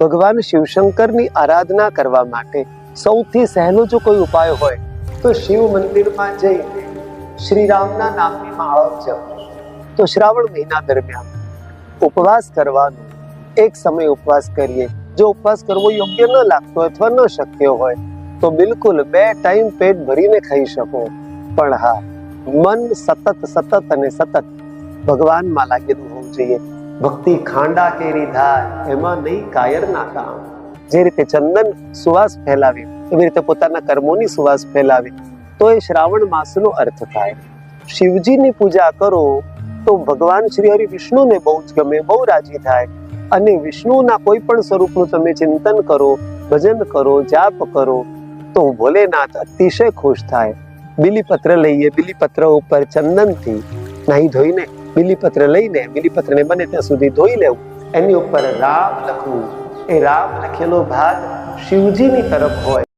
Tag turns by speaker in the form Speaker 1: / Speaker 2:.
Speaker 1: ભગવાન શિવશંકરની આરાધના કરવા માટે સૌથી સહેલો જો કોઈ ઉપાય હોય તો શિવ મંદિરમાં જઈને શ્રી રામના નામની માળા જપો. તો શ્રાવણ મહિના દરમિયાન ઉપવાસ કરવાનો. એક સમય ઉપવાસ કરીએ. જો ઉપવાસ કરવો યોગ્ય ન લાગતો અથવા ન શક્ય હોય તો બિલકુલ 2 ટાઈમ પેટ ભરીને ખાઈ શકો. પણ હા, મન સતત અને સતત ભગવાનમાં લાગેલું હોવું જોઈએ. ભક્તિ ખાંડા કેરી ધાર, એમાં નહીં કાયરના કામ. જે રીતે ચંદન સુવાસ ફેલાવે એવી રીતે પોતાના કર્મોની સુવાસ ફેલાવે તો એ શ્રાવણ માસનો અર્થ થાય. શિવજીની પૂજા કરો તો ભગવાન શ્રી હરિ વિષ્ણુને બહુ જ ગમે, બહુ રાજી થાય. અને વિષ્ણુના કોઈ પણ સ્વરૂપનું તમે ચિંતન કરો, ભજન કરો, જાપ કરો તો ભોલેનાથ અતિશય ખુશ થાય. બિલીપત્ર લઈએ, બિલીપત્ર ઉપર ચંદનથી નાહી ધોઈને બિલીપત્ર લઈને બિલીપત્રને બને ત્યાં સુધી ધોઈ લેવું, એની ઉપર રામ લખવું. એ રામ લખેલો ભાગ શિવજીની તરફ હોય